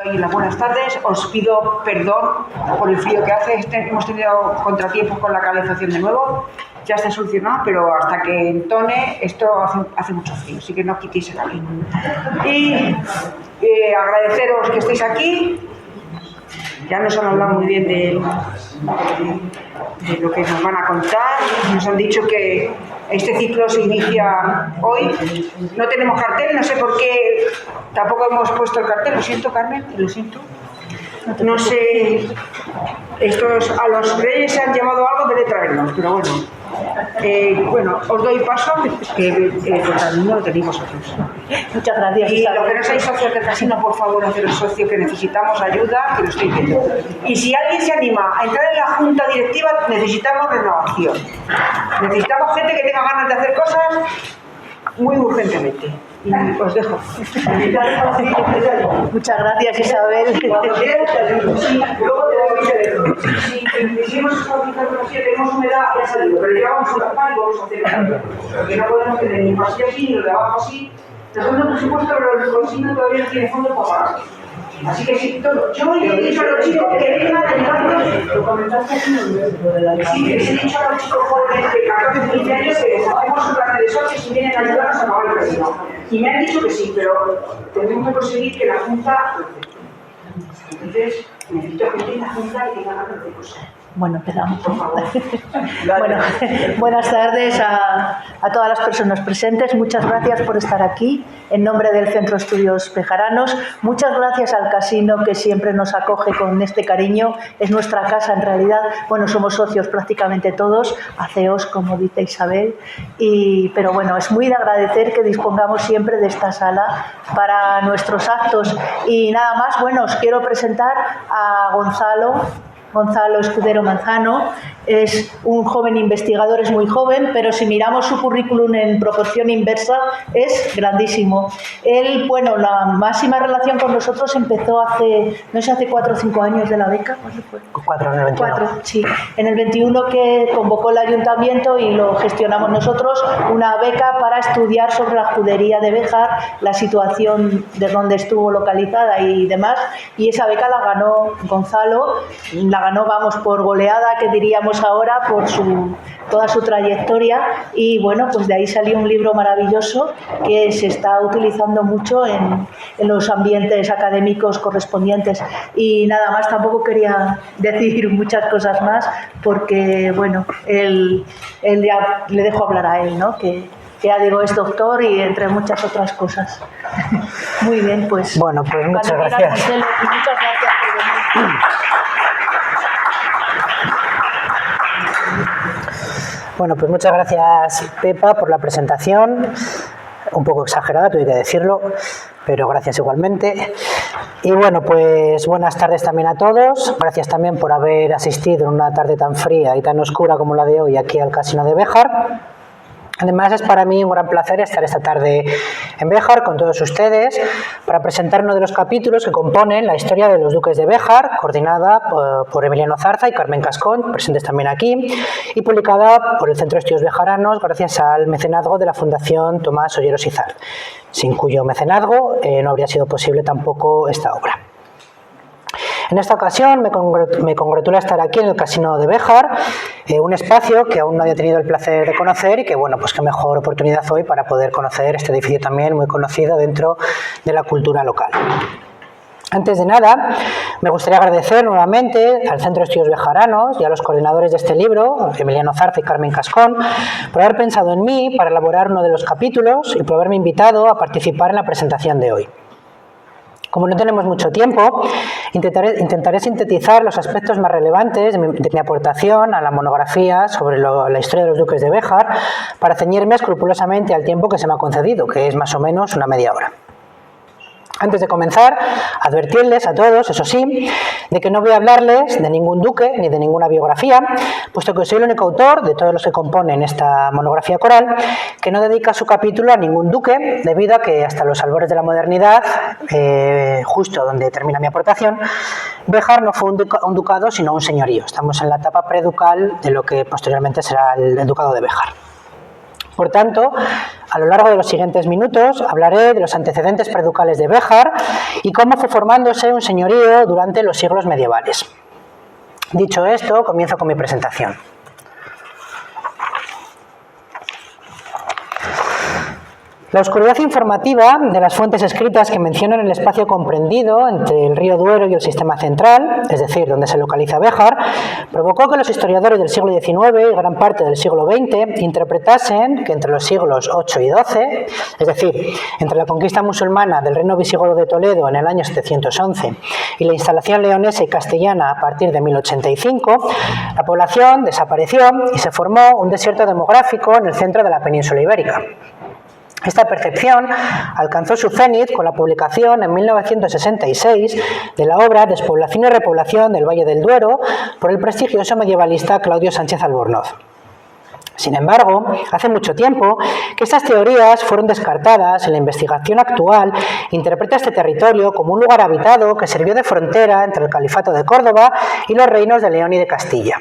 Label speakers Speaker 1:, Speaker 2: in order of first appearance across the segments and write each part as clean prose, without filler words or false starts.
Speaker 1: doy las buenas tardes. Os pido perdón por el frío que hace. Hemos tenido contratiempos con la calefacción de nuevo. Ya está solucionado, pero hasta que entone esto hace mucho frío, así que no quitéis el aquí. Y agradeceros que estéis aquí. Ya nos han hablado muy bien de lo que nos van a contar. Nos han dicho que este ciclo se inicia hoy. No tenemos cartel, no sé por qué tampoco hemos puesto el cartel. Lo siento, Carmen, lo siento. No sé, estos a los reyes se han llevado algo, debe traernos, pero bueno. Bueno, os doy paso, que el camino lo tenéis vosotros.
Speaker 2: Muchas gracias.
Speaker 1: Y los que no sois socios del casino, por favor, haceros socio, que necesitamos ayuda, que lo estoy viendo. Y si alguien se anima a entrar en la junta directiva, necesitamos renovación. Necesitamos gente que tenga ganas de hacer cosas muy urgentemente. Y os dejo.
Speaker 2: Muchas gracias, Isabel.
Speaker 1: Si hicimos tenemos humedad, ya ha salido, pero llevamos un tapar y vamos a hacer algo. Porque no podemos tener ni pasillo así ni lo de abajo así. Nosotros, por supuesto, el consigno todavía no tiene fondo para pagar. Así que sí, todo. Yo le he dicho a los chicos que vengan a ayudarnos. Lo comentaste aquí en el sí, les he dicho a los chicos jóvenes de 14 15 años que les hacemos un plan de socios y vienen a ayudarnos a pagar el casino. Y me han dicho que sí, pero tenemos que conseguir que la Junta. Entonces, necesito gente en la Junta que tenga ganas de cosas.
Speaker 2: Bueno, empezamos.
Speaker 1: Por favor.
Speaker 2: Bueno, buenas tardes a todas las personas presentes. Muchas gracias por estar aquí en nombre del Centro Estudios Bejaranos. Muchas gracias al casino que siempre nos acoge con este cariño. Es nuestra casa en realidad. Bueno, somos socios prácticamente todos, ACEOs, como dice Isabel. Pero bueno, es muy de agradecer que dispongamos siempre de esta sala para nuestros actos. Y nada más, bueno, os quiero presentar a Gonzalo Escudero Manzano. Es un joven investigador, es muy joven, pero si miramos su currículum en proporción inversa, es grandísimo. Él, bueno, la máxima relación con nosotros empezó hace 4 o 5 años de la beca. ¿Cuándo fue?
Speaker 3: 4 en el 21.
Speaker 2: 4, sí. En el 21 que convocó el ayuntamiento y lo gestionamos nosotros, una beca para estudiar sobre la judería de Béjar, la situación de donde estuvo localizada y demás. Y esa beca la ganó Gonzalo, la ganó, vamos, por goleada, que diríamos ahora, por toda su trayectoria. Y bueno, pues de ahí salió un libro maravilloso que se está utilizando mucho en los ambientes académicos correspondientes. Y nada más, tampoco quería decir muchas cosas más porque, bueno, él ya le dejo hablar a él, ¿no? Que ya digo, es doctor y entre muchas otras cosas. Muy bien, pues.
Speaker 3: Bueno, pues muchas gracias.
Speaker 2: Muchas gracias por venir.
Speaker 3: Bueno, pues muchas gracias, Pepa, por la presentación. Un poco exagerada, tuve que decirlo, pero gracias igualmente. Y bueno, pues buenas tardes también a todos. Gracias también por haber asistido en una tarde tan fría y tan oscura como la de hoy aquí al Casino de Béjar. Además, es para mí un gran placer estar esta tarde en Béjar con todos ustedes para presentar uno de los capítulos que componen la historia de los duques de Béjar, coordinada por Emiliano Zarza y Carmen Cascón, presentes también aquí, y publicada por el Centro de Estudios Bejaranos gracias al mecenazgo de la Fundación Tomás Olleros Izard, sin cuyo mecenazgo no habría sido posible tampoco esta obra. En esta ocasión me congratula estar aquí en el Casino de Béjar, un espacio que aún no había tenido el placer de conocer y que, bueno, pues qué mejor oportunidad hoy para poder conocer este edificio también muy conocido dentro de la cultura local. Antes de nada, me gustaría agradecer nuevamente al Centro de Estudios Bejaranos y a los coordinadores de este libro, Emiliano Zarza y Carmen Cascón, por haber pensado en mí para elaborar uno de los capítulos y por haberme invitado a participar en la presentación de hoy. Como no tenemos mucho tiempo, intentaré sintetizar los aspectos más relevantes de mi aportación a la monografía sobre la historia de los duques de Béjar para ceñirme escrupulosamente al tiempo que se me ha concedido, que es más o menos una media hora. Antes de comenzar, advertirles a todos, eso sí, de que no voy a hablarles de ningún duque ni de ninguna biografía, puesto que soy el único autor de todos los que componen esta monografía coral que no dedica su capítulo a ningún duque, debido a que hasta los albores de la modernidad, justo donde termina mi aportación, Béjar no fue un ducado sino un señorío. Estamos en la etapa preducal de lo que posteriormente será el ducado de Béjar. Por tanto, a lo largo de los siguientes minutos hablaré de los antecedentes preducales de Béjar y cómo fue formándose un señorío durante los siglos medievales. Dicho esto, comienzo con mi presentación. La oscuridad informativa de las fuentes escritas que mencionan el espacio comprendido entre el río Duero y el sistema central, es decir, donde se localiza Béjar, provocó que los historiadores del siglo XIX y gran parte del siglo XX interpretasen que entre los siglos VIII y XII, es decir, entre la conquista musulmana del reino visigodo de Toledo en el año 711 y la instalación leonesa y castellana a partir de 1085, la población desapareció y se formó un desierto demográfico en el centro de la península ibérica. Esta percepción alcanzó su cenit con la publicación en 1966 de la obra Despoblación y repoblación del Valle del Duero por el prestigioso medievalista Claudio Sánchez Albornoz. Sin embargo, hace mucho tiempo que estas teorías fueron descartadas y la investigación actual interpreta este territorio como un lugar habitado que sirvió de frontera entre el Califato de Córdoba y los reinos de León y de Castilla.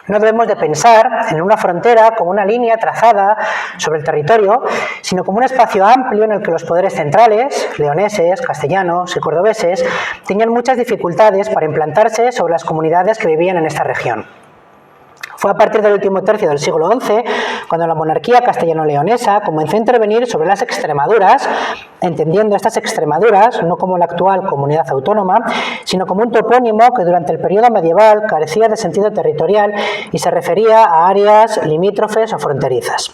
Speaker 3: No debemos de pensar en una frontera como una línea trazada sobre el territorio, sino como un espacio amplio en el que los poderes centrales, leoneses, castellanos y cordobeses, tenían muchas dificultades para implantarse sobre las comunidades que vivían en esta región. Fue a partir del último tercio del siglo XI cuando la monarquía castellano-leonesa comenzó a intervenir sobre las Extremaduras, entendiendo estas Extremaduras no como la actual comunidad autónoma, sino como un topónimo que durante el periodo medieval carecía de sentido territorial y se refería a áreas limítrofes o fronterizas.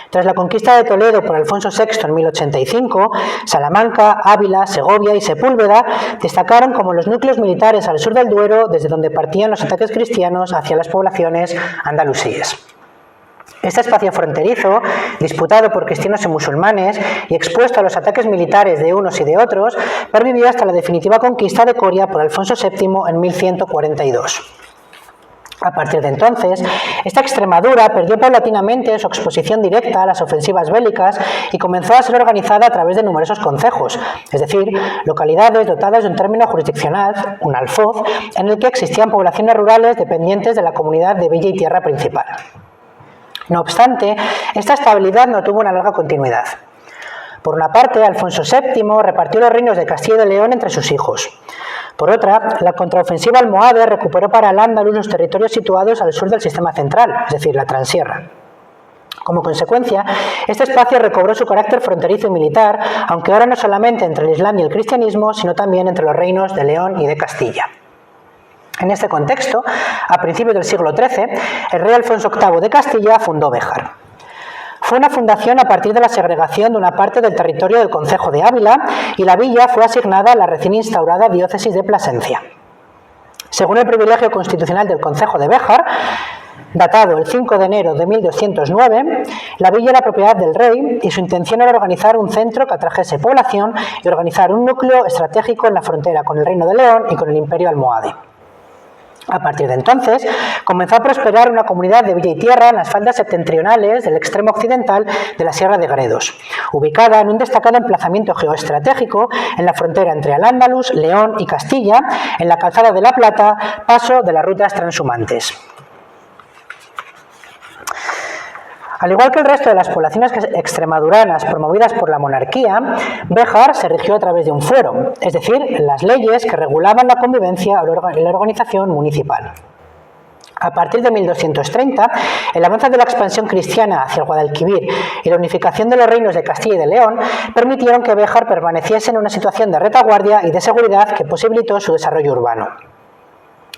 Speaker 3: Tras la conquista de Toledo por Alfonso VI en 1085, Salamanca, Ávila, Segovia y Sepúlveda destacaron como los núcleos militares al sur del Duero desde donde partían los ataques cristianos hacia las poblaciones andalusíes. Este espacio fronterizo, disputado por cristianos y musulmanes y expuesto a los ataques militares de unos y de otros, pervivió hasta la definitiva conquista de Coria por Alfonso VII en 1142. A partir de entonces, esta Extremadura perdió paulatinamente su exposición directa a las ofensivas bélicas y comenzó a ser organizada a través de numerosos concejos, es decir, localidades dotadas de un término jurisdiccional, un alfoz, en el que existían poblaciones rurales dependientes de la comunidad de villa y tierra principal. No obstante, esta estabilidad no tuvo una larga continuidad. Por una parte, Alfonso VII repartió los reinos de Castilla y de León entre sus hijos. Por otra, la contraofensiva almohade recuperó para Al-Ándalus los territorios situados al sur del sistema central, es decir, la Transierra. Como consecuencia, este espacio recobró su carácter fronterizo y militar, aunque ahora no solamente entre el Islam y el cristianismo, sino también entre los reinos de León y de Castilla. En este contexto, a principios del siglo XIII, el rey Alfonso VIII de Castilla fundó Béjar. Fue una fundación a partir de la segregación de una parte del territorio del concejo de Ávila y la villa fue asignada a la recién instaurada diócesis de Plasencia. Según el privilegio constitucional del concejo de Béjar, datado el 5 de enero de 1209, la villa era propiedad del rey y su intención era organizar un centro que atrajese población y organizar un núcleo estratégico en la frontera con el Reino de León y con el Imperio almohade. A partir de entonces, comenzó a prosperar una comunidad de villa y tierra en las faldas septentrionales del extremo occidental de la Sierra de Gredos, ubicada en un destacado emplazamiento geoestratégico en la frontera entre Al-Ándalus, León y Castilla, en la calzada de la Plata, paso de las rutas transhumantes. Al igual que el resto de las poblaciones extremaduranas promovidas por la monarquía, Béjar se rigió a través de un fuero, es decir, las leyes que regulaban la convivencia y la organización municipal. A partir de 1230, el avance de la expansión cristiana hacia el Guadalquivir y la unificación de los reinos de Castilla y de León permitieron que Béjar permaneciese en una situación de retaguardia y de seguridad que posibilitó su desarrollo urbano.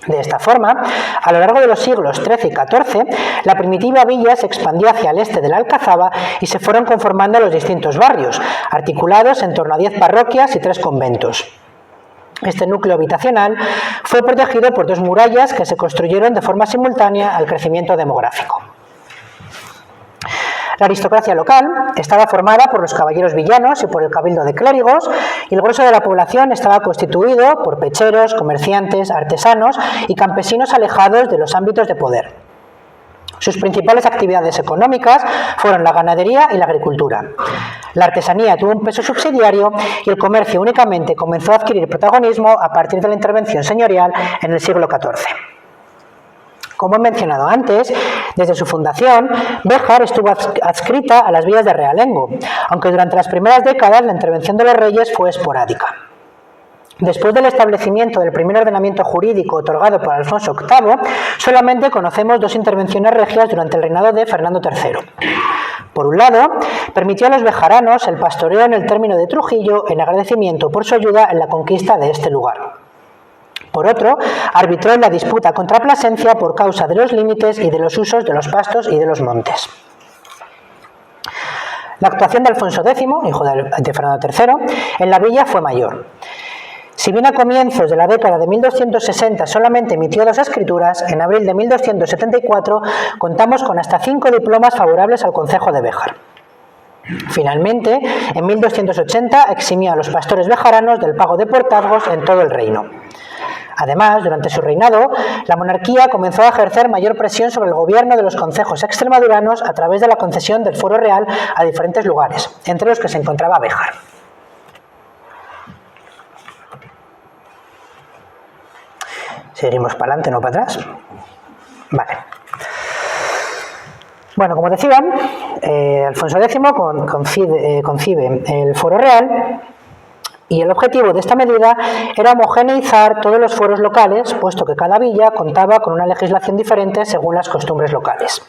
Speaker 3: De esta forma, a lo largo de los siglos XIII y XIV, la primitiva villa se expandió hacia el este de la Alcazaba y se fueron conformando los distintos barrios, articulados en torno a 10 parroquias y 3 conventos. Este núcleo habitacional fue protegido por 2 murallas que se construyeron de forma simultánea al crecimiento demográfico. La aristocracia local estaba formada por los caballeros villanos y por el cabildo de clérigos, y el grueso de la población estaba constituido por pecheros, comerciantes, artesanos y campesinos alejados de los ámbitos de poder. Sus principales actividades económicas fueron la ganadería y la agricultura. La artesanía tuvo un peso subsidiario y el comercio únicamente comenzó a adquirir protagonismo a partir de la intervención señorial en el siglo XIV. Como he mencionado antes, desde su fundación, Béjar estuvo adscrita a las villas de Realengo, aunque durante las primeras décadas la intervención de los reyes fue esporádica. Después del establecimiento del primer ordenamiento jurídico otorgado por Alfonso VIII, solamente conocemos 2 intervenciones regias durante el reinado de Fernando III. Por un lado, permitió a los bejaranos el pastoreo en el término de Trujillo en agradecimiento por su ayuda en la conquista de este lugar. Por otro, arbitró en la disputa contra Plasencia por causa de los límites y de los usos de los pastos y de los montes. La actuación de Alfonso X, hijo de Fernando III, en la villa fue mayor. Si bien a comienzos de la década de 1260 solamente emitió 2 escrituras, en abril de 1274 contamos con hasta 5 diplomas favorables al concejo de Béjar. Finalmente, en 1280 eximió a los pastores bejaranos del pago de portazgos en todo el reino. Además, durante su reinado, la monarquía comenzó a ejercer mayor presión sobre el gobierno de los concejos extremaduranos a través de la concesión del fuero real a diferentes lugares, entre los que se encontraba Béjar. Seguimos para adelante, no para atrás. Vale. Bueno, como decían, Alfonso X concibe el fuero real y el objetivo de esta medida era homogeneizar todos los fueros locales, puesto que cada villa contaba con una legislación diferente según las costumbres locales.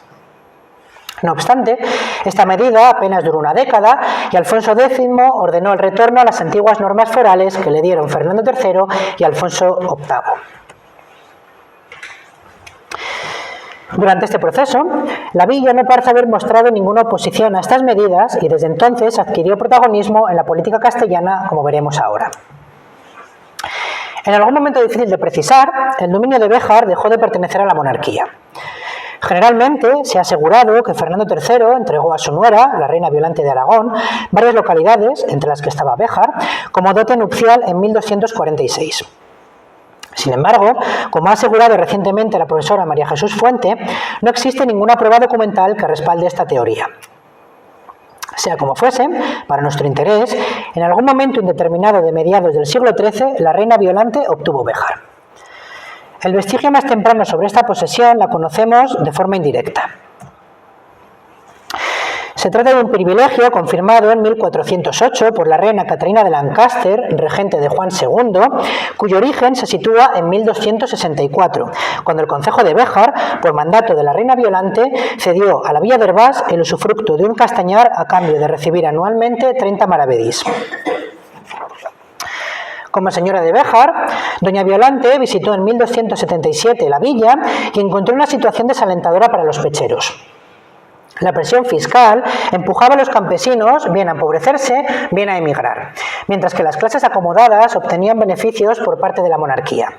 Speaker 3: No obstante, esta medida apenas duró una década y Alfonso X ordenó el retorno a las antiguas normas forales que le dieron Fernando III y Alfonso VIII. Durante este proceso, la villa no parece haber mostrado ninguna oposición a estas medidas y desde entonces adquirió protagonismo en la política castellana, como veremos ahora. En algún momento difícil de precisar, el dominio de Béjar dejó de pertenecer a la monarquía. Generalmente se ha asegurado que Fernando III entregó a su nuera, la reina Violante de Aragón, varias localidades, entre las que estaba Béjar, como dote nupcial en 1246. Sin embargo, como ha asegurado recientemente la profesora María Jesús Fuente, no existe ninguna prueba documental que respalde esta teoría. Sea como fuese, para nuestro interés, en algún momento indeterminado de mediados del siglo XIII, la reina Violante obtuvo Béjar. El vestigio más temprano sobre esta posesión la conocemos de forma indirecta. Se trata de un privilegio confirmado en 1408 por la reina Catalina de Lancaster, regente de Juan II, cuyo origen se sitúa en 1264, cuando el concejo de Béjar, por mandato de la reina Violante, cedió a la villa de Hervás el usufructo de un castañar a cambio de recibir anualmente 30 maravedís. Como señora de Béjar, doña Violante visitó en 1277 la villa y encontró una situación desalentadora para los pecheros. La presión fiscal empujaba a los campesinos bien a empobrecerse, bien a emigrar, mientras que las clases acomodadas obtenían beneficios por parte de la monarquía.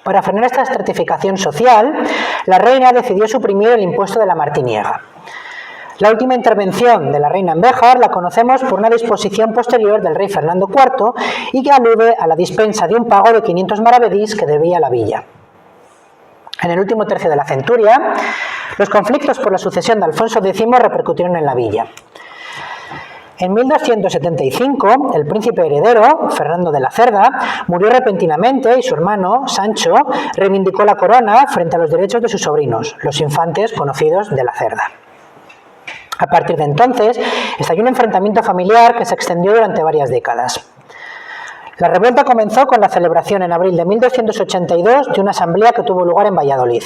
Speaker 3: Para frenar esta estratificación social, la reina decidió suprimir el impuesto de la martiniega. La última intervención de la reina en Béjar la conocemos por una disposición posterior del rey Fernando IV y que alude a la dispensa de un pago de 500 maravedís que debía la villa. En el último tercio de la centuria, los conflictos por la sucesión de Alfonso X repercutieron en la villa. En 1275, el príncipe heredero, Fernando de la Cerda, murió repentinamente y su hermano, Sancho, reivindicó la corona frente a los derechos de sus sobrinos, los infantes conocidos de la Cerda. A partir de entonces, estalló un enfrentamiento familiar que se extendió durante varias décadas. La revuelta comenzó con la celebración en abril de 1282 de una asamblea que tuvo lugar en Valladolid.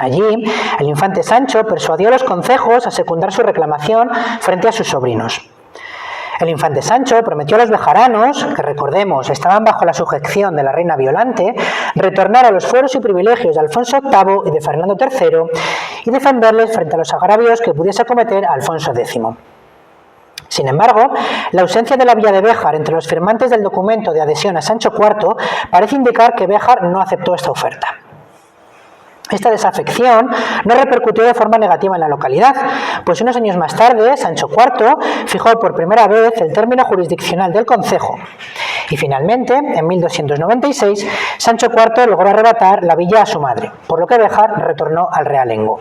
Speaker 3: Allí, el infante Sancho persuadió a los concejos a secundar su reclamación frente a sus sobrinos. El infante Sancho prometió a los bejaranos, que recordemos estaban bajo la sujeción de la reina Violante, retornar a los fueros y privilegios de Alfonso VIII y de Fernando III y defenderles frente a los agravios que pudiese cometer Alfonso X. Sin embargo, la ausencia de la villa de Béjar entre los firmantes del documento de adhesión a Sancho IV parece indicar que Béjar no aceptó esta oferta. Esta desafección no repercutió de forma negativa en la localidad, pues unos años más tarde Sancho IV fijó por primera vez el término jurisdiccional del concejo y finalmente, en 1296, Sancho IV logró arrebatar la villa a su madre, por lo que Béjar retornó al realengo.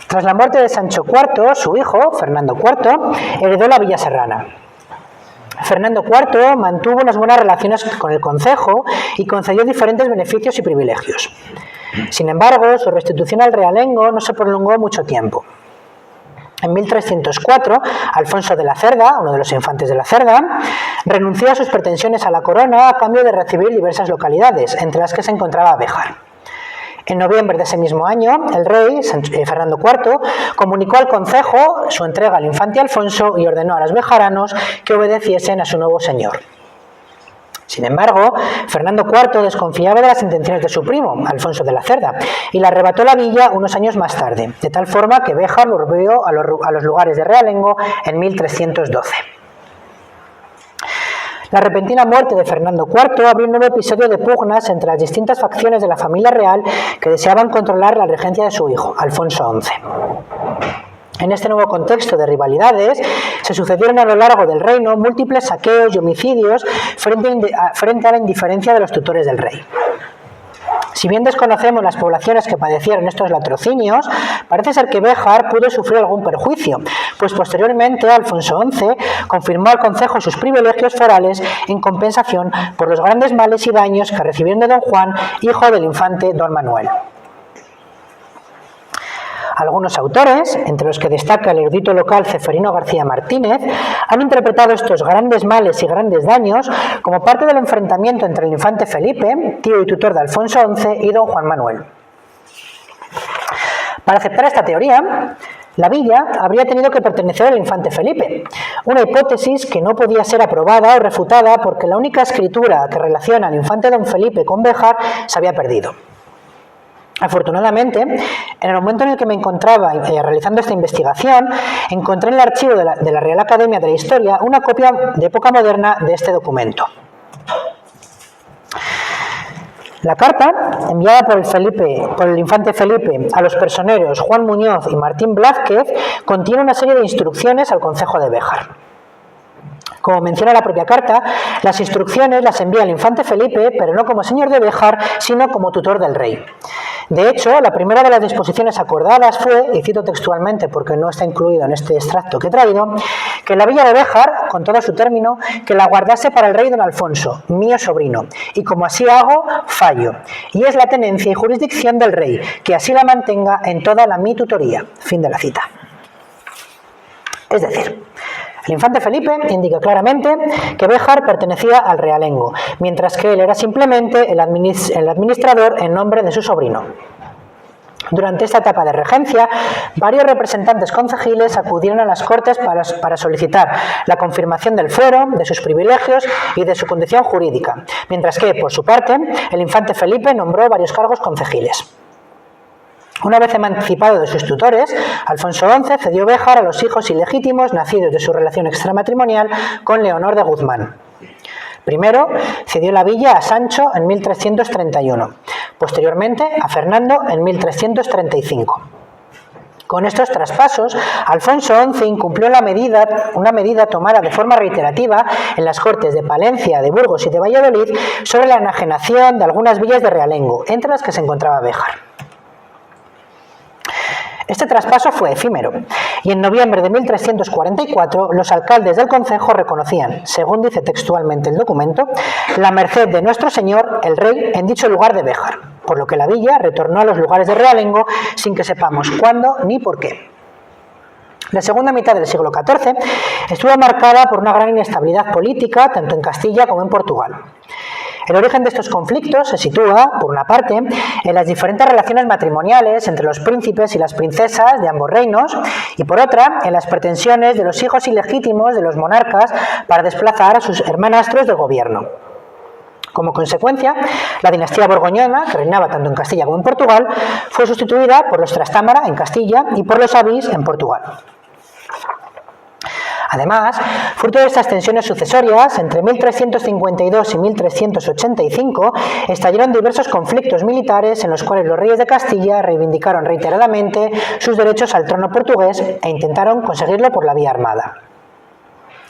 Speaker 3: Tras la muerte de Sancho IV, su hijo, Fernando IV, heredó la villa serrana. Fernando IV mantuvo unas buenas relaciones con el concejo y concedió diferentes beneficios y privilegios. Sin embargo, su restitución al realengo no se prolongó mucho tiempo. En 1304, Alfonso de la Cerda, uno de los infantes de la Cerda, renunció a sus pretensiones a la corona a cambio de recibir diversas localidades, entre las que se encontraba Béjar. En noviembre de ese mismo año, el rey, Fernando IV, comunicó al concejo su entrega al infante Alfonso y ordenó a los bejaranos que obedeciesen a su nuevo señor. Sin embargo, Fernando IV desconfiaba de las intenciones de su primo, Alfonso de la Cerda, y le arrebató la villa unos años más tarde, de tal forma que Béjar volvió a los lugares de realengo en 1312. La repentina muerte de Fernando IV abrió un nuevo episodio de pugnas entre las distintas facciones de la familia real que deseaban controlar la regencia de su hijo, Alfonso XI. En este nuevo contexto de se sucedieron a lo largo del reino múltiples saqueos y homicidios frente a la indiferencia de los tutores del rey. Si bien desconocemos las poblaciones que padecieron estos latrocinios, parece ser que Béjar pudo sufrir algún perjuicio, pues posteriormente Alfonso XI confirmó al concejo sus privilegios forales en compensación por los grandes males y daños que recibieron de don Juan, hijo del infante don Manuel. Algunos autores, entre los que destaca el erudito local Ceferino García Martínez, han interpretado estos grandes males y grandes daños como parte del enfrentamiento entre el infante Felipe, tío y tutor de Alfonso XI, y don Juan Manuel. Para aceptar esta teoría, la villa habría tenido que pertenecer al infante Felipe, una hipótesis que no podía ser aprobada o refutada porque la única escritura que relaciona al infante don Felipe con Béjar se había perdido. Afortunadamente, en el momento en el que me encontraba realizando esta investigación, encontré en el archivo de la Real Academia de la Historia una copia de época moderna de este documento. La carta, enviada por el infante Felipe a los personeros Juan Muñoz y Martín Blázquez, contiene una serie de instrucciones al concejo de Béjar. Como menciona la propia carta, las instrucciones las envía el infante Felipe, pero no como señor de Béjar, sino como tutor del rey. De hecho, la primera de las disposiciones acordadas fue, y cito textualmente porque no está incluido en este extracto que he traído, que la villa de Béjar, con todo su término, que la guardase para el rey don Alfonso, mío sobrino, y como así hago, fallo. Y es la tenencia y jurisdicción del rey, que así la mantenga en toda la mi tutoría. Fin de la cita. Es decir, el infante Felipe indica claramente que Béjar pertenecía al realengo, mientras que él era simplemente el administrador en nombre de su sobrino. Durante esta etapa de regencia, varios representantes concejiles acudieron a las Cortes para solicitar la confirmación del fuero, de sus privilegios y de su condición jurídica, mientras que, por su parte, el infante Felipe nombró varios cargos concejiles. Una vez emancipado de sus tutores, Alfonso XI cedió Béjar a los hijos ilegítimos nacidos de su relación extramatrimonial con Leonor de Guzmán. Primero, cedió la villa a Sancho en 1331, posteriormente a Fernando en 1335. Con estos traspasos, Alfonso XI incumplió una medida tomada de forma reiterativa en las Cortes de Palencia, de Burgos y de Valladolid sobre la enajenación de algunas villas de realengo, entre las que se encontraba Béjar. Este traspaso fue efímero, y en noviembre de 1344 los alcaldes del concejo reconocían, según dice textualmente el documento, la merced de nuestro señor, el rey, en dicho lugar de Béjar, por lo que la villa retornó a los lugares de realengo sin que sepamos cuándo ni por qué. La segunda mitad del siglo XIV estuvo marcada por una gran inestabilidad política, tanto en Castilla como en Portugal. El origen de estos conflictos se sitúa, por una parte, en las diferentes relaciones matrimoniales entre los príncipes y las princesas de ambos reinos, y por otra, en las pretensiones de los hijos ilegítimos de los monarcas para desplazar a sus hermanastros del gobierno. Como consecuencia, la dinastía borgoñona, que reinaba tanto en Castilla como en Portugal, fue sustituida por los Trastámara en Castilla y por los Avís en Portugal. Además, fruto de estas tensiones sucesorias, entre 1352 y 1385, estallaron diversos conflictos militares en los cuales los reyes de Castilla reivindicaron reiteradamente sus derechos al trono portugués e intentaron conseguirlo por la vía armada.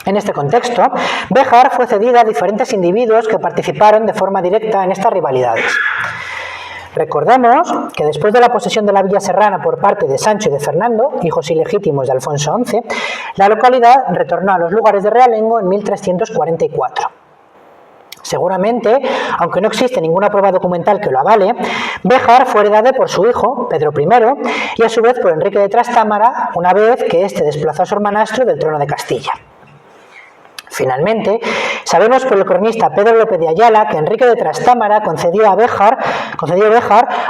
Speaker 3: En este contexto, Béjar fue cedida a diferentes individuos que participaron de forma directa en estas rivalidades. Recordemos que después de la posesión de la Villa Serrana por parte de Sancho y de Fernando, hijos ilegítimos de Alfonso XI, la localidad retornó a los lugares de realengo en 1344. Seguramente, aunque no existe ninguna prueba documental que lo avale, Béjar fue heredado por su hijo, Pedro I, y a su vez por Enrique de Trastámara, una vez que éste desplazó a su hermanastro del trono de Castilla. Finalmente, sabemos por el cronista Pedro López de Ayala que Enrique de Trastámara concedió a Béjar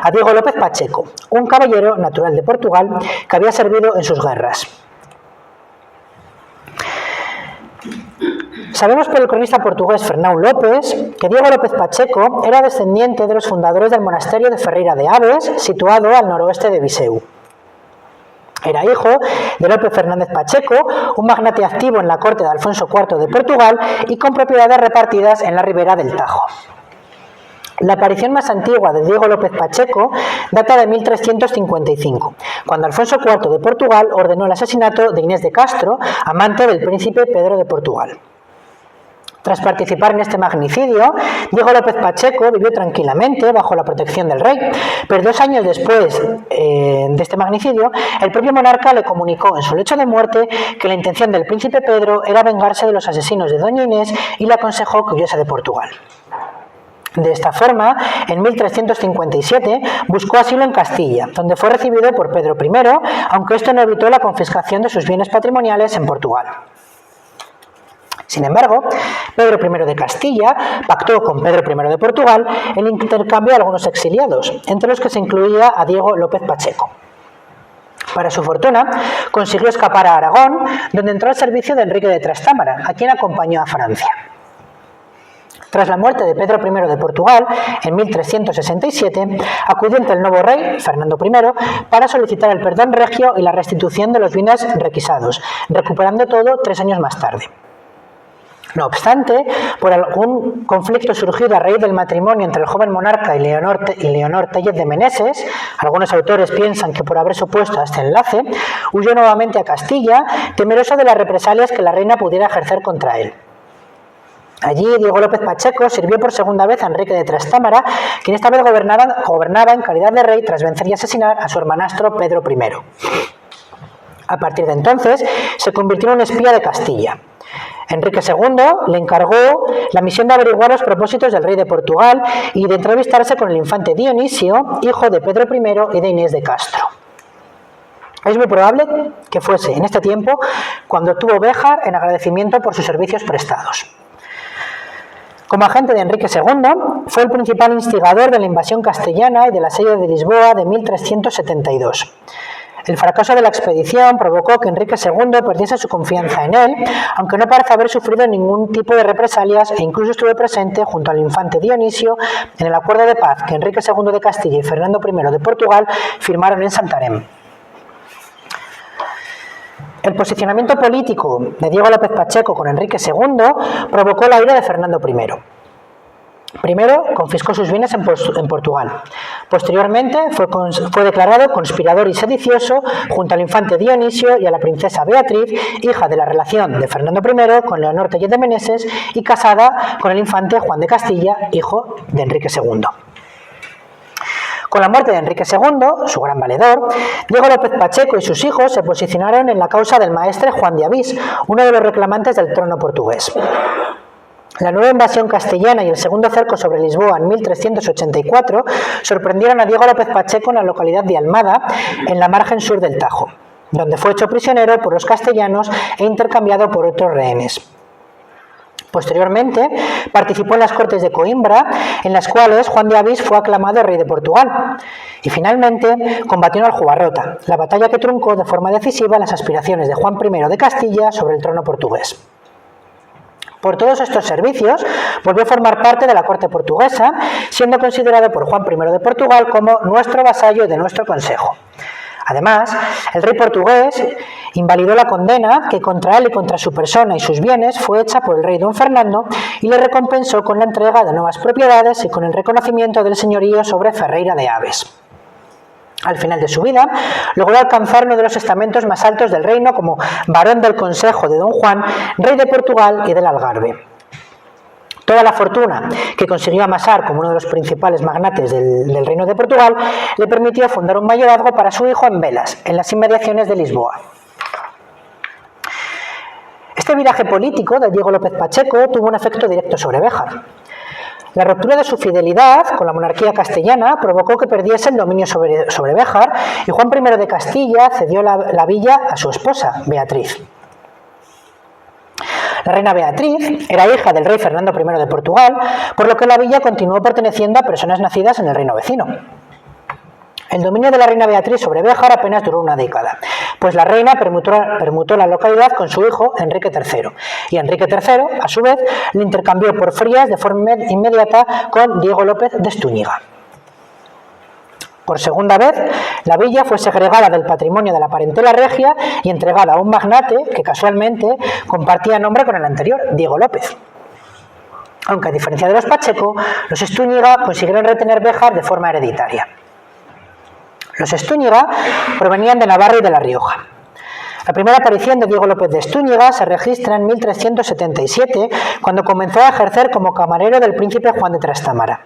Speaker 3: a Diego López Pacheco, un caballero natural de Portugal que había servido en sus guerras. Sabemos por el cronista portugués Fernão Lopes que Diego López Pacheco era descendiente de los fundadores del monasterio de Ferreira de Aves, situado al noroeste de Viseu. Era hijo de Lope Fernández Pacheco, un magnate activo en la corte de Alfonso IV de Portugal y con propiedades repartidas en la ribera del Tajo. La aparición más antigua de Diego López Pacheco data de 1355, cuando Alfonso IV de Portugal ordenó el asesinato de Inés de Castro, amante del príncipe Pedro de Portugal. Tras participar en este magnicidio, Diego López Pacheco vivió tranquilamente bajo la protección del rey, pero 2 años después de este magnicidio, el propio monarca le comunicó en su lecho de muerte que la intención del príncipe Pedro era vengarse de los asesinos de doña Inés y le aconsejó que huyese de Portugal. De esta forma, en 1357 buscó asilo en Castilla, donde fue recibido por Pedro I, aunque esto no evitó la confiscación de sus bienes patrimoniales en Portugal. Sin embargo, Pedro I de Castilla pactó con Pedro I de Portugal el intercambio de algunos exiliados, entre los que se incluía a Diego López Pacheco. Para su fortuna, consiguió escapar a Aragón, donde entró al servicio de Enrique de Trastámara, a quien acompañó a Francia. Tras la muerte de Pedro I de Portugal, en 1367, acudió ante el nuevo rey, Fernando I, para solicitar el perdón regio y la restitución de los bienes requisados, recuperando todo 3 años más tarde. No obstante, por algún conflicto surgido a raíz del matrimonio entre el joven monarca y Leonor Tellez de Meneses, algunos autores piensan que por haber supuesto este enlace, huyó nuevamente a Castilla, temeroso de las represalias que la reina pudiera ejercer contra él. Allí, Diego López Pacheco sirvió por segunda vez a Enrique de Trastámara, quien esta vez gobernaba en calidad de rey tras vencer y asesinar a su hermanastro Pedro I. A partir de entonces, se convirtió en un espía de Castilla. Enrique II le encargó la misión de averiguar los propósitos del rey de Portugal y de entrevistarse con el infante Dionisio, hijo de Pedro I y de Inés de Castro. Es muy probable que fuese en este tiempo cuando obtuvo Béjar en agradecimiento por sus servicios prestados. Como agente de Enrique II, fue el principal instigador de la invasión castellana y del asedio de Lisboa de 1372. El fracaso de la expedición provocó que Enrique II perdiese su confianza en él, aunque no parece haber sufrido ningún tipo de represalias e incluso estuvo presente junto al infante Dionisio en el acuerdo de paz que Enrique II de Castilla y Fernando I de Portugal firmaron en Santarém. El posicionamiento político de Diego López Pacheco con Enrique II provocó la ira de Fernando I. Primero, confiscó sus bienes en Portugal. Posteriormente, fue declarado conspirador y sedicioso junto al infante Dionisio y a la princesa Beatriz, hija de la relación de Fernando I con Leonor Tellez de Meneses y casada con el infante Juan de Castilla, hijo de Enrique II. Con la muerte de Enrique II, su gran valedor, Diego López Pacheco y sus hijos se posicionaron en la causa del maestre Juan de Avís, uno de los reclamantes del trono portugués. La nueva invasión castellana y el segundo cerco sobre Lisboa en 1384 sorprendieron a Diego López Pacheco en la localidad de Almada, en la margen sur del Tajo, donde fue hecho prisionero por los castellanos e intercambiado por otros rehenes. Posteriormente, participó en las Cortes de Coimbra, en las cuales Juan de Avís fue aclamado rey de Portugal. Y finalmente, combatió en Aljubarrota, la batalla que truncó de forma decisiva las aspiraciones de Juan I de Castilla sobre el trono portugués. Por todos estos servicios, volvió a formar parte de la corte portuguesa, siendo considerado por Juan I de Portugal como nuestro vasallo de nuestro consejo. Además, el rey portugués invalidó la condena que contra él y contra su persona y sus bienes fue hecha por el rey don Fernando y le recompensó con la entrega de nuevas propiedades y con el reconocimiento del señorío sobre Ferreira de Aves. Al final de su vida, logró alcanzar uno de los estamentos más altos del reino como barón del consejo de don Juan, rey de Portugal y del Algarve. Toda la fortuna que consiguió amasar como uno de los principales magnates del Reino de Portugal le permitió fundar un mayorazgo para su hijo en Belas, en las inmediaciones de Lisboa. Este viraje político de Diego López Pacheco tuvo un efecto directo sobre Béjar. La ruptura de su fidelidad con la monarquía castellana provocó que perdiese el dominio sobre Béjar y Juan I de Castilla cedió la villa a su esposa, Beatriz. La reina Beatriz era hija del rey Fernando I de Portugal, por lo que la villa continuó perteneciendo a personas nacidas en el reino vecino. El dominio de la reina Beatriz sobre Béjar apenas duró una década, pues la reina permutó la localidad con su hijo Enrique III, y Enrique III, a su vez, le intercambió por Frías de forma inmediata con Diego López de Estúñiga. Por segunda vez, la villa fue segregada del patrimonio de la parentela regia y entregada a un magnate que casualmente compartía nombre con el anterior, Diego López. Aunque a diferencia de los Pacheco, los Estúñiga consiguieron retener Béjar de forma hereditaria. Los Estúñiga provenían de Navarra y de La Rioja. La primera aparición de Diego López de Estúñiga se registra en 1377, cuando comenzó a ejercer como camarero del príncipe Juan de Trastámara.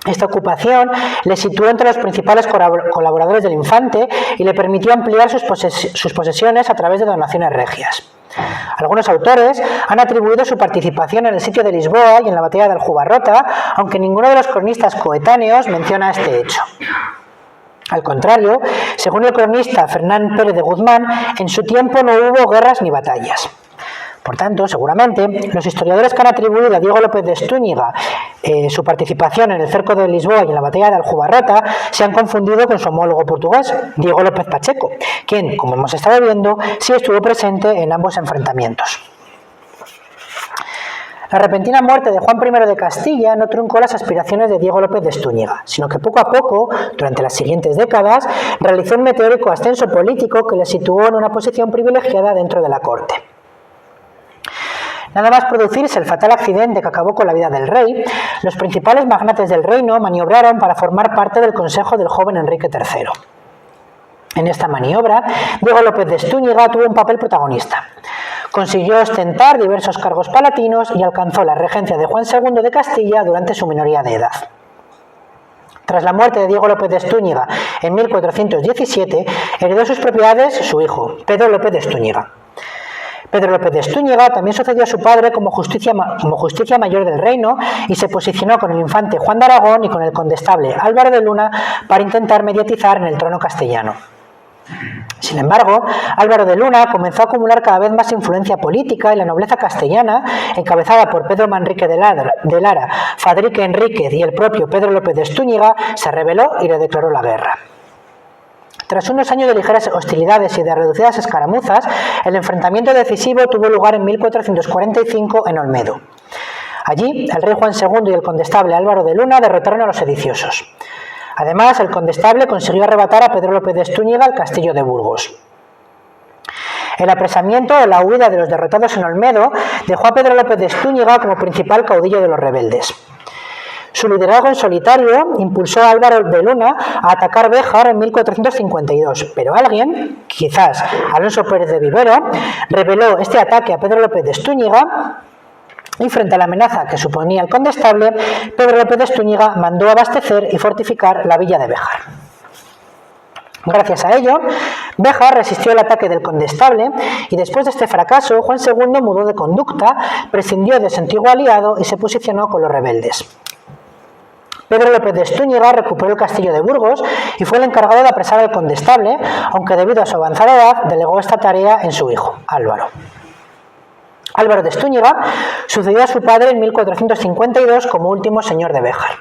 Speaker 3: Esta ocupación le situó entre los principales colaboradores del infante y le permitió ampliar sus posesiones a través de donaciones regias. Algunos autores han atribuido su participación en el sitio de Lisboa y en la batalla del Jubarrota, aunque ninguno de los cronistas coetáneos menciona este hecho. Al contrario, según el cronista Fernán Pérez de Guzmán, en su tiempo no hubo guerras ni batallas. Por tanto, seguramente, los historiadores que han atribuido a Diego López de Estúñiga su participación en el cerco de Lisboa y en la batalla de Aljubarrota se han confundido con su homólogo portugués, Diego López Pacheco, quien, como hemos estado viendo, sí estuvo presente en ambos enfrentamientos. La repentina muerte de Juan I de Castilla no truncó las aspiraciones de Diego López de Estúñiga, sino que poco a poco, durante las siguientes décadas, realizó un meteórico ascenso político que le situó en una posición privilegiada dentro de la corte. Nada más producirse el fatal accidente que acabó con la vida del rey, los principales magnates del reino maniobraron para formar parte del consejo del joven Enrique III. En esta maniobra, Diego López de Estúñiga tuvo un papel protagonista. Consiguió ostentar diversos cargos palatinos y alcanzó la regencia de Juan II de Castilla durante su minoría de edad. Tras la muerte de Diego López de Estúñiga en 1417, heredó sus propiedades su hijo, Pedro López de Estúñiga. Pedro López de Estúñiga también sucedió a su padre como justicia mayor del reino y se posicionó con el infante Juan de Aragón y con el condestable Álvaro de Luna para intentar mediatizar en el trono castellano. Sin embargo, Álvaro de Luna comenzó a acumular cada vez más influencia política y la nobleza castellana, encabezada por Pedro Manrique de Lara, Fadrique Enríquez y el propio Pedro López de Estúñiga, se rebeló y le declaró la guerra. Tras unos años de ligeras hostilidades y de reducidas escaramuzas, el enfrentamiento decisivo tuvo lugar en 1445 en Olmedo. Allí, el rey Juan II y el condestable Álvaro de Luna derrotaron a los sediciosos. Además, el condestable consiguió arrebatar a Pedro López de Estúñiga al castillo de Burgos. El apresamiento o la huida de los derrotados en Olmedo dejó a Pedro López de Estúñiga como principal caudillo de los rebeldes. Su liderazgo en solitario impulsó a Álvaro de Luna a atacar Béjar en 1452, pero alguien, quizás Alonso Pérez de Vivero, reveló este ataque a Pedro López de Estúñiga y frente a la amenaza que suponía el condestable, Pedro López de Estúñiga mandó abastecer y fortificar la villa de Béjar. Gracias a ello, Béjar resistió el ataque del condestable y después de este fracaso, Juan II mudó de conducta, prescindió de su antiguo aliado y se posicionó con los rebeldes. Pedro López de Estúñiga recuperó el castillo de Burgos y fue el encargado de apresar al condestable, aunque debido a su avanzada edad delegó esta tarea en su hijo, Álvaro. Álvaro de Estúñiga sucedió a su padre en 1452 como último señor de Béjar.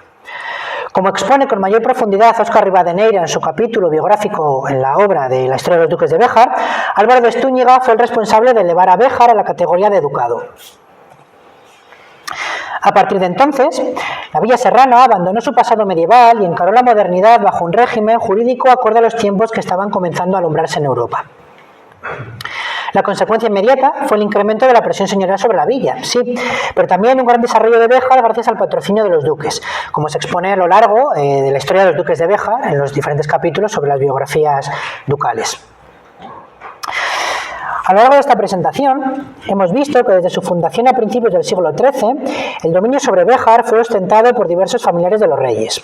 Speaker 3: Como expone con mayor profundidad Óscar Rivadeneira en su capítulo biográfico en la obra de la historia de los duques de Béjar, Álvaro de Estúñiga fue el responsable de elevar a Béjar a la categoría de ducado. A partir de entonces, la villa serrana abandonó su pasado medieval y encaró la modernidad bajo un régimen jurídico acorde a los tiempos que estaban comenzando a alumbrarse en Europa. La consecuencia inmediata fue el incremento de la presión señorial sobre la villa, sí, pero también un gran desarrollo de Béjar gracias al patrocinio de los duques, como se expone a lo largo de la historia de los duques de Béjar en los diferentes capítulos sobre las biografías ducales. A lo largo de esta presentación hemos visto que desde su fundación a principios del siglo XIII el dominio sobre Béjar fue ostentado por diversos familiares de los reyes.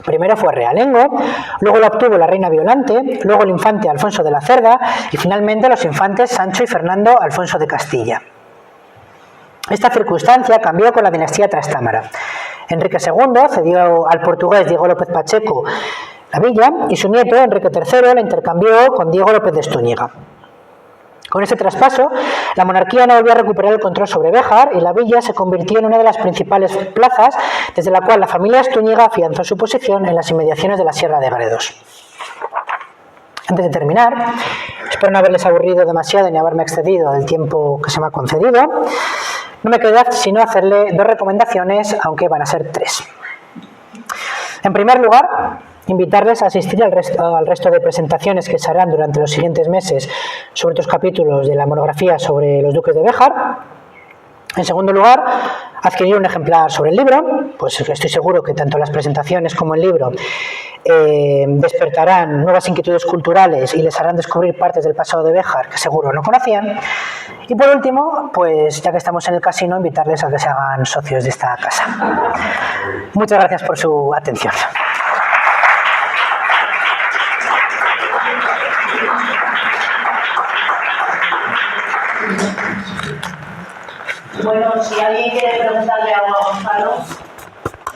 Speaker 3: Primero fue realengo, luego lo obtuvo la reina Violante, luego el infante Alfonso de la Cerda y finalmente los infantes Sancho y Fernando Alfonso de Castilla. Esta circunstancia cambió con la dinastía Trastámara. Enrique II cedió al portugués Diego López Pacheco la villa y su nieto Enrique III la intercambió con Diego López de Estúñiga. Con este traspaso, la monarquía no volvió a recuperar el control sobre Béjar y la villa se convirtió en una de las principales plazas desde la cual la familia Estúñiga afianzó su posición en las inmediaciones de la Sierra de Gredos. Antes de terminar, espero no haberles aburrido demasiado ni haberme excedido del tiempo que se me ha concedido. No me queda sino hacerle 2 recomendaciones, aunque van a ser 3. En primer lugar, invitarles a asistir al resto de presentaciones que se harán durante los siguientes meses sobre otros capítulos de la monografía sobre los duques de Béjar. En segundo lugar, adquirir un ejemplar sobre el libro, pues estoy seguro que tanto las presentaciones como el libro despertarán nuevas inquietudes culturales y les harán descubrir partes del pasado de Béjar que seguro no conocían. Y por último, pues ya que estamos en el casino, invitarles a que se hagan socios de esta casa. Muchas gracias por su atención.
Speaker 2: Bueno, si alguien quiere preguntarle algo a Gonzalo,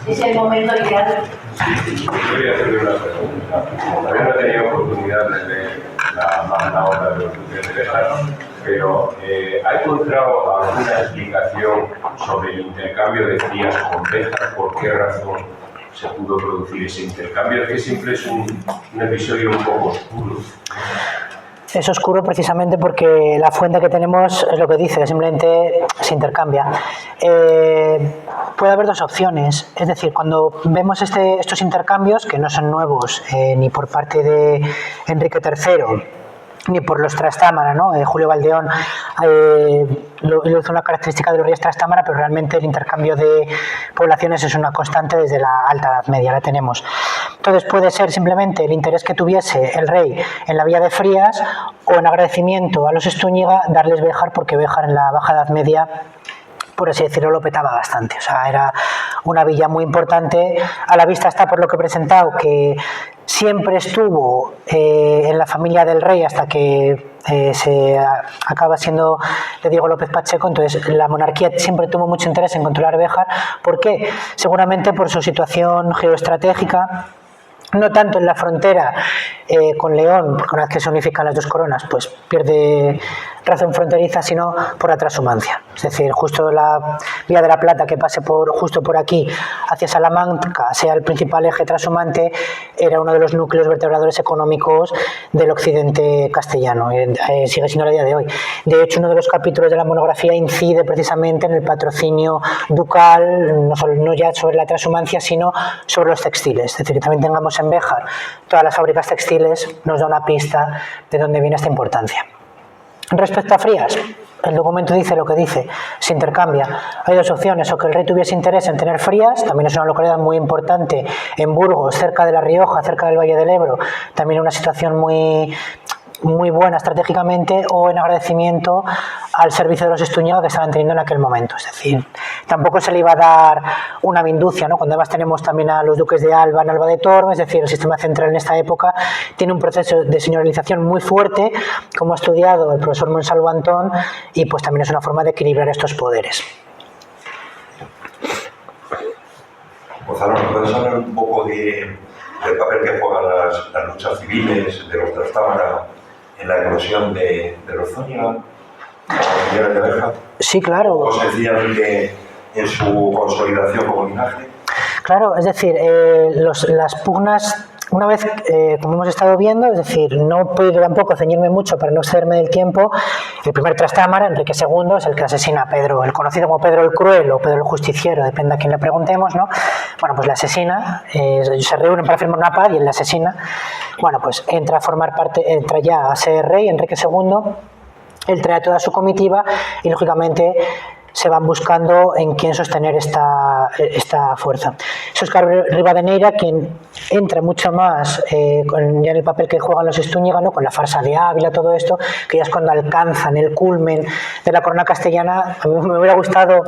Speaker 2: es el momento ideal.
Speaker 4: Voy a hacerle una pregunta. Todavía no he tenido oportunidad de leer la magna obra de los duques de Béjar, pero ¿ha encontrado alguna explicación sobre el intercambio de frías con Béjar? ¿Por qué razón se pudo producir ese intercambio? Que siempre es un episodio un poco oscuro.
Speaker 3: Es oscuro precisamente porque la fuente que tenemos es lo que dice, simplemente se intercambia. Puede haber 2 opciones, es decir, cuando vemos estos intercambios, que no son nuevos ni por parte de Enrique III, ni por los Trastámara, ¿no? Julio Valdeón lo hizo una característica de los reyes Trastámara, pero realmente el intercambio de poblaciones es una constante desde la Alta Edad Media, la tenemos. Entonces puede ser simplemente el interés que tuviese el rey en la villa de Frías o en agradecimiento a los Estúñiga darles Béjar, porque Béjar en la Baja Edad Media, por así decirlo, lo petaba bastante. O sea, era una villa muy importante. A la vista está, por lo que he presentado, que siempre estuvo en la familia del rey hasta que se acaba siendo de Diego López Pacheco. Entonces la monarquía siempre tuvo mucho interés en controlar Béjar. ¿Por qué? Seguramente por su situación geoestratégica, no tanto en la frontera con León, porque una vez que se unifican las 2 coronas, pues pierde razón fronteriza, sino por la transhumancia. Es decir, justo la vía de la Plata que pase justo por aquí hacia Salamanca, sea el principal eje transhumante, era uno de los núcleos vertebradores económicos del occidente castellano. Sigue siendo a día de hoy. De hecho, uno de los capítulos de la monografía incide precisamente en el patrocinio ducal, no ya sobre la transhumancia, sino sobre los textiles. Es decir, que también tengamos en Béjar todas las fábricas textiles nos da una pista de dónde viene esta importancia. Respecto a Frías, el documento dice lo que dice, se intercambia. Hay 2 opciones, o que el rey tuviese interés en tener Frías, también es una localidad muy importante en Burgos, cerca de La Rioja, cerca del Valle del Ebro, también una situación muy buena estratégicamente, o en agradecimiento al servicio de los Estúñiga que estaban teniendo en aquel momento. Es decir, tampoco se le iba a dar una minducia, ¿no? Cuando además tenemos también a los duques de Alba en Alba de Tormes, es decir, el sistema central en esta época tiene un proceso de señorialización muy fuerte, como ha estudiado el profesor Monsalvo Antón, y pues también es una forma de equilibrar estos poderes.
Speaker 5: Gonzalo, ¿nos puedes hablar un poco del papel que juegan las luchas civiles de los Trastámara en la eclosión de los Zúñiga, las familiares de Béjar?
Speaker 3: Sí, claro.
Speaker 5: ¿O sencillamente en su consolidación como linaje?
Speaker 3: Claro, es decir, las pugnas, una vez, como hemos estado viendo, es decir, no puedo tampoco ceñirme mucho para no excederme del tiempo. El primer Trastámara, Enrique II, es el que asesina a Pedro, el conocido como Pedro el Cruel o Pedro el Justiciero, depende a quién le preguntemos, ¿no? Bueno, pues le asesina, se reúnen para firmar una paz y él le asesina. Bueno, pues entra a formar parte, entra ya a ser rey, Enrique II, él trae a toda su comitiva y, lógicamente, se van buscando en quién sostener esta fuerza. Es Óscar Rivadeneira quien entra mucho más ya en el papel que juegan los Estúñiga, ¿no? Con la farsa de Ávila, todo esto, que ya es cuando alcanzan el culmen de la corona castellana. A mí me hubiera gustado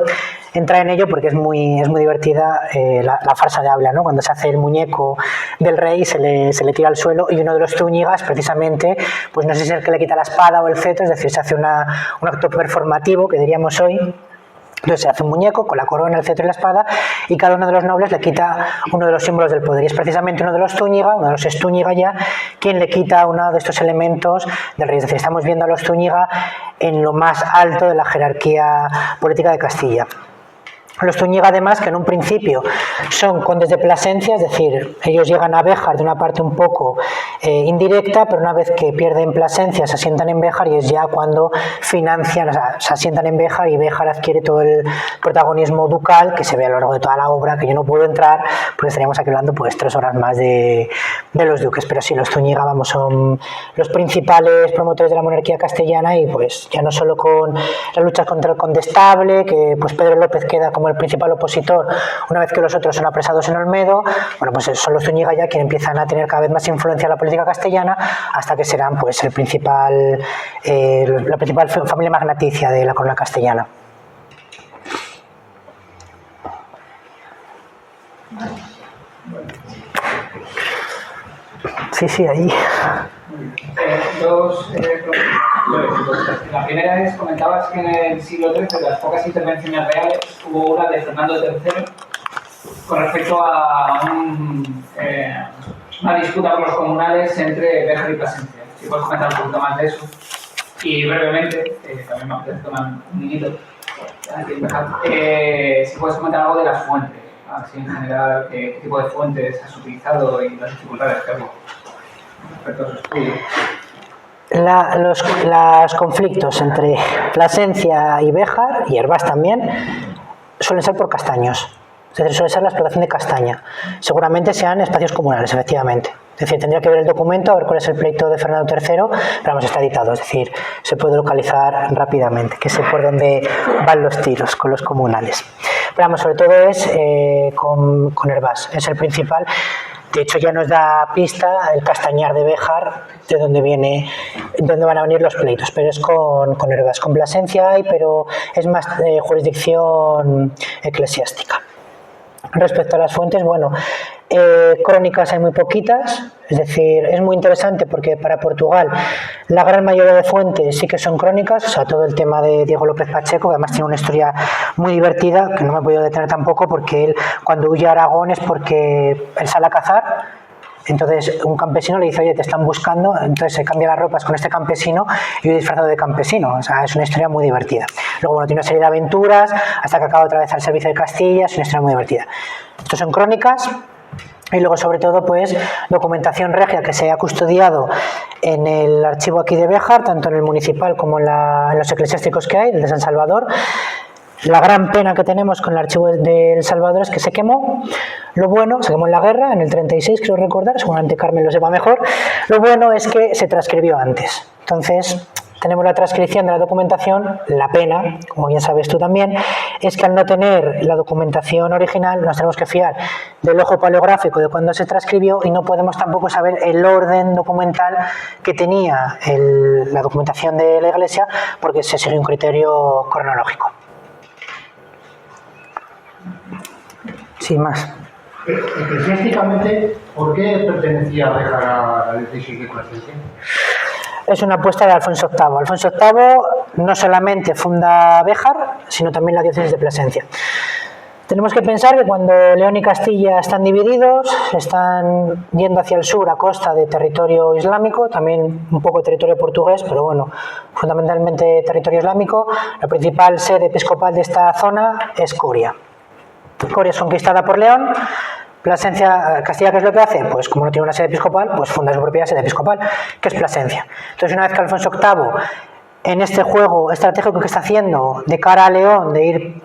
Speaker 3: entrar en ello porque es muy divertida la farsa de Ávila, ¿no? Cuando se hace el muñeco del rey, se le tira al suelo y uno de los Zúñigas, precisamente, pues no sé si es el que le quita la espada o el cetro, es decir, se hace un acto performativo, que diríamos hoy. Entonces se hace un muñeco con la corona, el cetro y la espada, y cada uno de los nobles le quita uno de los símbolos del poder. Y es precisamente uno de los Zúñiga, uno de los Estúñiga ya, quien le quita uno de estos elementos del rey. Es decir, estamos viendo a los Zúñiga en lo más alto de la jerarquía política de Castilla. Los Zúñiga, además, que en un principio son condes de Plasencia, es decir, ellos llegan a Béjar de una parte un poco indirecta, pero una vez que pierden Plasencia se asientan en Béjar y es ya cuando financian, o sea, se asientan en Béjar y Béjar adquiere todo el protagonismo ducal que se ve a lo largo de toda la obra, que yo no puedo entrar porque estaríamos aquí hablando pues 3 horas más de los duques, pero sí, los Zúñiga, vamos, son los principales promotores de la monarquía castellana y pues ya no solo con las luchas contra el condestable, que pues Pedro López queda como el principal opositor una vez que los otros son apresados en Olmedo. Bueno, pues son los Zúñiga ya quienes empiezan a tener cada vez más influencia en la política castellana hasta que serán pues la principal familia magnaticia de la corona castellana. Sí, ahí.
Speaker 6: Dos preguntas. La primera es, comentabas que en el siglo XIII, de las pocas intervenciones reales, hubo una de Fernando III con respecto a una disputa con los comunales entre Béjar y Plasencia. Si puedes comentar un poquito más de eso. Y brevemente, también me apetece tomar un minutito, si puedes comentar algo de las fuentes, así en general, qué tipo de fuentes has utilizado y las dificultades que hubo respecto a su estudio.
Speaker 3: Los conflictos entre Plasencia y Béjar, y Hervás también, suelen ser por castaños. Es decir, suele ser la explotación de castaña. Seguramente sean espacios comunales, efectivamente. Es decir, tendría que ver el documento, a ver cuál es el pleito de Fernando III, pero vamos, está editado. Es decir, se puede localizar rápidamente, que sé por dónde van los tiros con los comunales. Pero vamos, sobre todo es con Hervás, es el principal. De hecho, ya nos da pista el Castañar de Béjar, de dónde van a venir los pleitos, pero es con Hervás. Con Plasencia hay, pero es más jurisdicción eclesiástica. Respecto a las fuentes, bueno, crónicas hay muy poquitas, es decir, es muy interesante porque para Portugal la gran mayoría de fuentes sí que son crónicas, o sea, todo el tema de Diego López Pacheco, que además tiene una historia muy divertida, que no me he podido detener tampoco, porque él cuando huye a Aragón es porque él sale a cazar. Entonces un campesino le dice, oye, te están buscando, entonces se cambia las ropas con este campesino y yo disfrazado de campesino. O sea, es una historia muy divertida. Luego, bueno, tiene una serie de aventuras hasta que acaba otra vez al servicio de Castilla, es una historia muy divertida. Estos son crónicas y luego, sobre todo, pues documentación regia que se ha custodiado en el archivo aquí de Béjar, tanto en el municipal como en los eclesiásticos que hay, el de San Salvador. La gran pena que tenemos con el archivo de El Salvador es que se quemó. Lo bueno, se quemó en la guerra, en el 36, creo recordar, seguramente Carmen lo sepa mejor. Lo bueno es que se transcribió antes. Entonces, tenemos la transcripción de la documentación. La pena, como bien sabes tú también, es que al no tener la documentación original, nos tenemos que fiar del ojo paleográfico de cuando se transcribió y no podemos tampoco saber el orden documental que tenía la documentación de la Iglesia, porque se sigue un criterio cronológico. Sí, más.
Speaker 7: Eclesiásticamente, ¿por qué pertenecía a Béjar a la diócesis de Plasencia?
Speaker 3: Es una apuesta de Alfonso VIII. Alfonso VIII no solamente funda Béjar, sino también la diócesis de Plasencia. Tenemos que pensar que cuando León y Castilla están divididos, están yendo hacia el sur a costa de territorio islámico, también un poco de territorio portugués, pero bueno, fundamentalmente territorio islámico. La principal sede episcopal de esta zona es Coria. Coria es conquistada por León. Plasencia, Castilla, ¿qué es lo que hace? Pues como no tiene una sede episcopal, pues funda su propia sede episcopal, que es Plasencia. Entonces, una vez que Alfonso VIII, en este juego estratégico que está haciendo de cara a León, de ir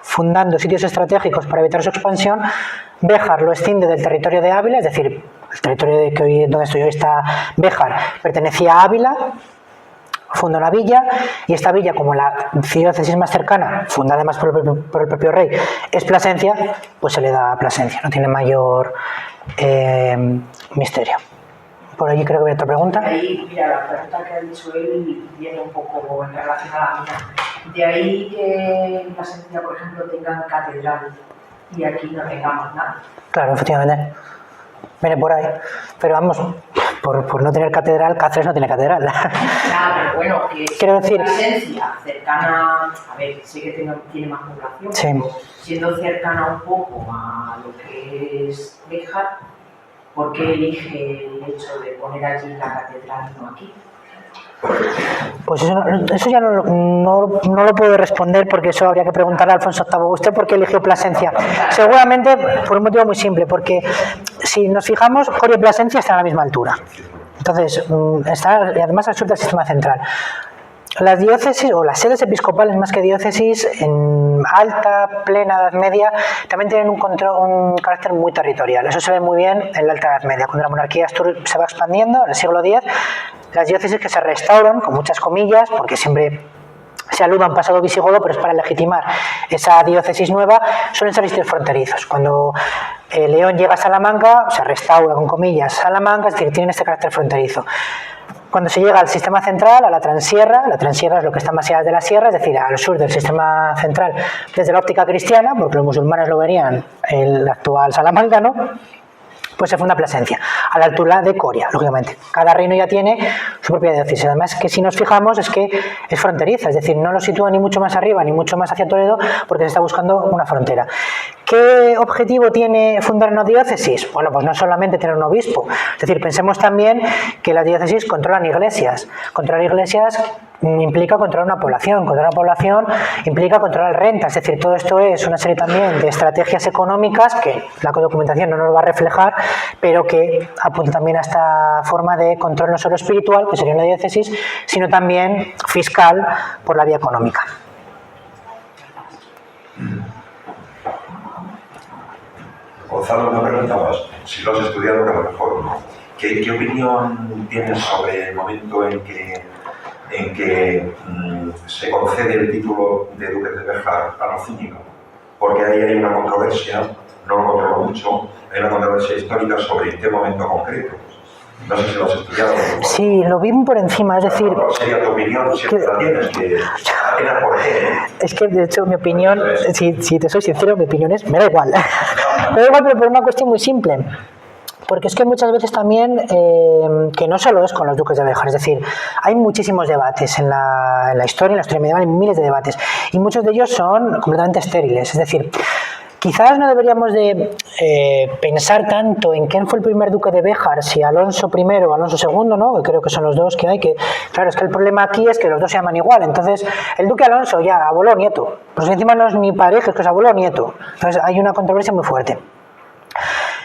Speaker 3: fundando sitios estratégicos para evitar su expansión, Béjar lo extiende del territorio de Ávila, es decir, el territorio donde estoy hoy está Béjar, pertenecía a Ávila, funda una villa, y esta villa, como la diócesis más cercana, fundada además por el propio rey, es Plasencia, pues se le da Plasencia, no tiene mayor misterio. Por allí creo que había otra pregunta.
Speaker 8: Ahí, mira, la pregunta que ha dicho él viene un poco en relación a la mía. De ahí que en Plasencia, por ejemplo, tengan catedral y aquí no tengamos nada.
Speaker 3: Claro, efectivamente. Viene por ahí. Pero vamos, por no tener catedral, Cáceres no tiene catedral.
Speaker 8: Claro, pero bueno, que
Speaker 3: Quiero decir...
Speaker 8: Plasencia, cercana, a ver, sé que tiene más población,
Speaker 3: Sí.
Speaker 8: pero siendo cercana un poco a lo que es Béjar, ¿por qué elige el hecho de poner allí la catedral y no aquí?
Speaker 3: Pues eso ya no lo puedo responder, porque eso habría que preguntarle a Alfonso VIII. ¿Usted por qué eligió Plasencia? Seguramente por un motivo muy simple, porque si nos fijamos, Coria y Plasencia están a la misma altura. Entonces, y además al sur del sistema central. Las diócesis, o las sedes episcopales más que diócesis, en alta, plena Edad Media, también tienen un carácter muy territorial. Eso se ve muy bien en la Alta Edad Media. Cuando la monarquía se va expandiendo, en el siglo X, las diócesis que se restauran, con muchas comillas, porque siempre se aluda a un pasado visigodo, pero es para legitimar esa diócesis nueva, suelen ser sitios fronterizos. Cuando León llega a Salamanca, se restaura, con comillas, Salamanca, es decir, tienen este carácter fronterizo. Cuando se llega al sistema central, a la transierra es lo que está más allá de la sierra, es decir, al sur del sistema central, desde la óptica cristiana, porque los musulmanes lo verían el actual Salamanca, ¿no? Pues se funda Plasencia, a la altura de Coria, lógicamente. Cada reino ya tiene su propia diócesis. Además, que si nos fijamos, es que es fronteriza, es decir, no lo sitúa ni mucho más arriba ni mucho más hacia Toledo, porque se está buscando una frontera. ¿Qué objetivo tiene fundar una diócesis? Bueno, pues no solamente tener un obispo. Es decir, pensemos también que las diócesis controlan iglesias. Controlar iglesias implica controlar una población. Controlar una población implica controlar rentas. Es decir, todo esto es una serie también de estrategias económicas que la documentación no nos va a reflejar, pero que apunta también a esta forma de control no solo espiritual, que sería una diócesis, sino también fiscal por la vía económica.
Speaker 5: Gonzalo, una pregunta más. Si lo has estudiado, a lo mejor, ¿qué opinión tienes sobre el momento en que se concede el título de duque de Béjar a los Zúñiga? Porque ahí hay una controversia, no lo controlo mucho, hay una controversia histórica sobre en qué momento concreto. No sé si lo has estudiado.
Speaker 3: Sí, lo vi por encima, es decir...
Speaker 5: ¿Cuál sería tu opinión? Si la tienes, ¿por qué?
Speaker 3: Es que, de hecho, mi opinión, si te soy sincero, mi opinión es, me da igual. Me da igual, pero por una cuestión muy simple. Porque es que muchas veces también, que no solo es con los duques de Béjar, es decir, hay muchísimos debates en la historia medieval, hay miles de debates, y muchos de ellos son completamente estériles. Es decir, quizás no deberíamos de pensar tanto en quién fue el primer duque de Béjar, si Alonso I o Alonso II, ¿no? Que creo que son los dos que hay, que claro, es que el problema aquí es que los dos se llaman igual. Entonces, el duque Alonso ya, abuelo o nieto, pues encima no es ni pareja, es que es abuelo o nieto. Entonces hay una controversia muy fuerte.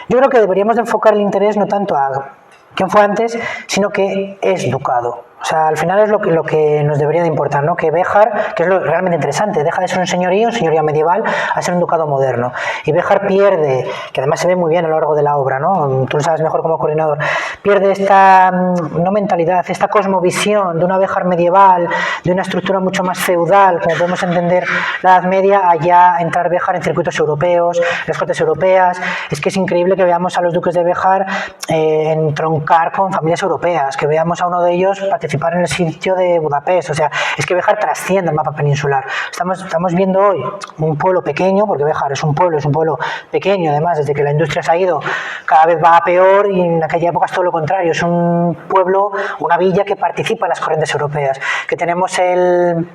Speaker 3: Yo creo que deberíamos de enfocar el interés no tanto a quién fue antes, sino que es ducado. O sea, al final es lo que nos debería de importar, ¿no? Que Béjar, que es lo realmente interesante, deja de ser un señorío medieval, a ser un ducado moderno. Y Béjar pierde, que además se ve muy bien a lo largo de la obra, ¿no? Tú lo sabes mejor como coordinador, pierde esta, no mentalidad, esta cosmovisión de una Béjar medieval, de una estructura mucho más feudal, como podemos entender la Edad Media, allá entrar Béjar en circuitos europeos, las cortes europeas. Es que es increíble que veamos a los duques de Béjar entroncar con familias europeas, que veamos a uno de ellos participar en el sitio de Budapest. O sea, es que Béjar trasciende el mapa peninsular. Estamos viendo hoy un pueblo pequeño, porque Béjar es un pueblo pequeño, además, desde que la industria se ha ido, cada vez va a peor, y en aquella época es todo lo contrario, es un pueblo, una villa que participa en las corrientes europeas, que tenemos el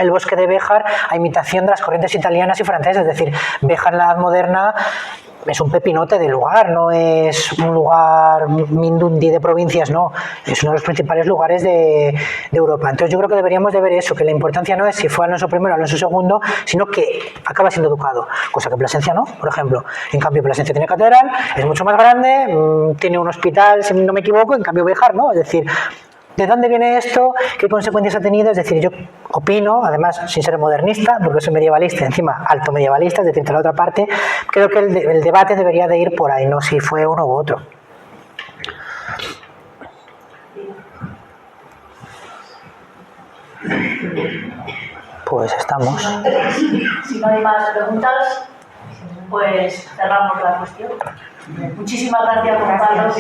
Speaker 3: bosque de Béjar a imitación de las corrientes italianas y francesas. Es decir, Béjar en la Edad Moderna es un pepinote de lugar, no es un lugar mindundi de provincias, no, es uno de los principales lugares de Europa. Entonces yo creo que deberíamos de ver eso, que la importancia no es si fue Alonso I o Alonso II, sino que acaba siendo ducado, cosa que Plasencia no, por ejemplo. En cambio, Plasencia tiene catedral, es mucho más grande, tiene un hospital, si no me equivoco, en cambio Béjar no, es decir, ¿de dónde viene esto? ¿Qué consecuencias ha tenido? Es decir, yo opino, además sin ser modernista, porque soy medievalista, encima alto medievalista, es decir, de la otra parte, creo que el debate debería de ir por ahí, no si fue uno u otro. Pues estamos.
Speaker 2: Si no hay más preguntas, pues cerramos la cuestión. Muchísimas gracias, Gonzalo.